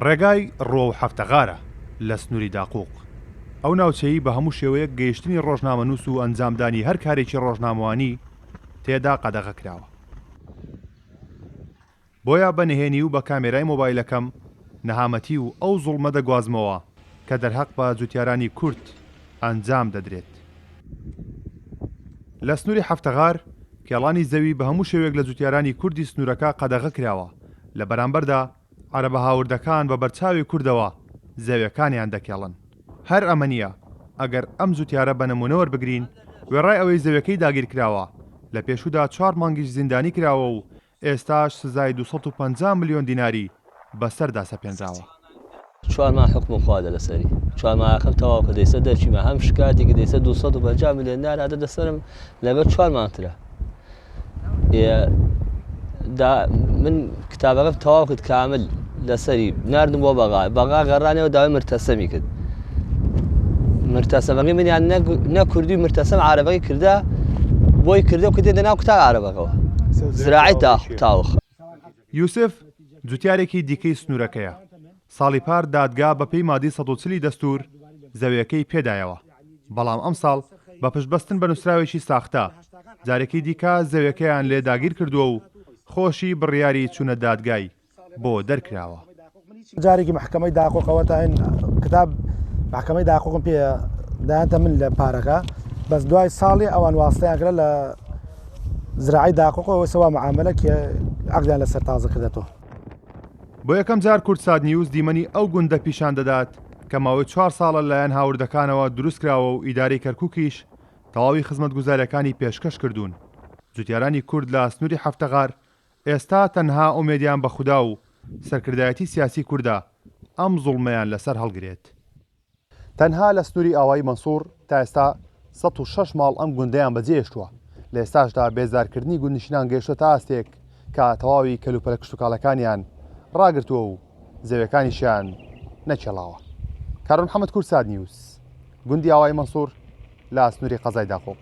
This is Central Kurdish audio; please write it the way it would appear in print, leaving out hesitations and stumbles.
ڕێگای ڕۆ و هەفتەغارە لە سنووری داقووق. ئەو ناوچەیی بە هەموو شێوەیەک گەیشتنی ڕۆژنامەنووس و ئەنجامدانی هەر کارێکی ڕۆژنامەوانی تێدا قەدەغە کراوە. بۆیە بە نهێنی و بە کامێرای مۆبایلەکەم نەهامەتی و ئەو زوڵمە دەگوازمەوە کە دەرهەق بە جوتیارانی کورد ئەنجام دەدرێت. لە سنووری هەفتەغار کێڵانی زەوی بە هەموو شێوێک لە جوتیارانی کوردی سنوورەکە قەدەغە کراوە. لە بەرامبەردا عەرەبە هاوردەکان بە بەرچاوی کوردەوە زەویەکانیان دەکێڵن. هەر ئەمە نییە، ئەگەر ئەم جوتیارە بە نمونە وەربگرین، وێڕای ئەوەی زەویەکەی داگیر کراوە لە پێشوودا 4 مانگیش زیندانی کراوە و ئێستاش سزای 250 ملیۆن دیناری بەسەردا سەپێنراوە. 4 ماه حکم خواده لەسەری 4 ماهەکەم تەواو کە دەیسە دەرچیمە هەم شکاتێکی دەیسە 250 ملیۆن دینار هاتە دەسەرم لەبەر 4 مانگترە. من کتابەکەم تەواو کرد کامل لەسەری ناردم بۆ بەغا گەڕانەوە داوای مرتەسەمی کرد. مرتەسەمەکەی منیان نە کوردی مرتەسەم عارەبەکەی کردا بۆی کردە و کردێتە ناو کتاب عارەبەکەەوە زراعی تاوخ. یوسف جوتیارێکی دیکەی سنوورەکەیە. ساڵی پار دادگا بە پێی مادی 140 دەستور زەویەکەی پێدایەوە، بەڵام ئەم ساڵ بە پشتبەستن بە نووسراوێکی ساختە جارێکی دیکە زەویەکەیان لێ داگیر کردووە و خۆشی بڕیاری چوونە دادگای بۆ دەرکراوە. جارێکی محکەمەی داقووقەوە تا کتاب محکەمەی داقووقم پێ دایانتە من لە پارەکە، بەس دوای ساڵی ئەوان واستەیان کرا لە زراعی داقووقەوە سەوا معاملە کە عەقدیان لەسەر تازە کردێتەوە. بۆ یەکەم جار کورتسات نیوز دیمەنی ئەو گوندە پیشان دەدات کە ماوەی 4 ساڵە لەلایەن هاوردەکانەوە دروست کراوە و ئیدارەی کەرکووکیش تەواوی خزمەتگوزاریەکانی پێشکەش کردوون. جوتیارانی کورد لە سنووری هەفتەغار ئێستا تەنها ئومێدیان بە خودا و سەرکردایەتی سیاسی کووردە ئەم زوڵمەیان لەسەر هەڵگرێت. تەنها لە سنووری ئاوایی مەنسوور تا ئێستا 106 ماڵ ئەم گوندەیان بەجێهێشتووە. لە ئێستاشدا بێزارکردنی گوندنشینان گەیشتە تا ئاستێک کە تەواوی کەلوپەلە کشتتوکاڵەکانیان ڕاگرتووە و زەویەکانیشیان نەچێڵاوە. کارۆن محەممەد کورتسات نیوز گوندی ئاوایی مەنسوور لە سنووری قەزای داقووق.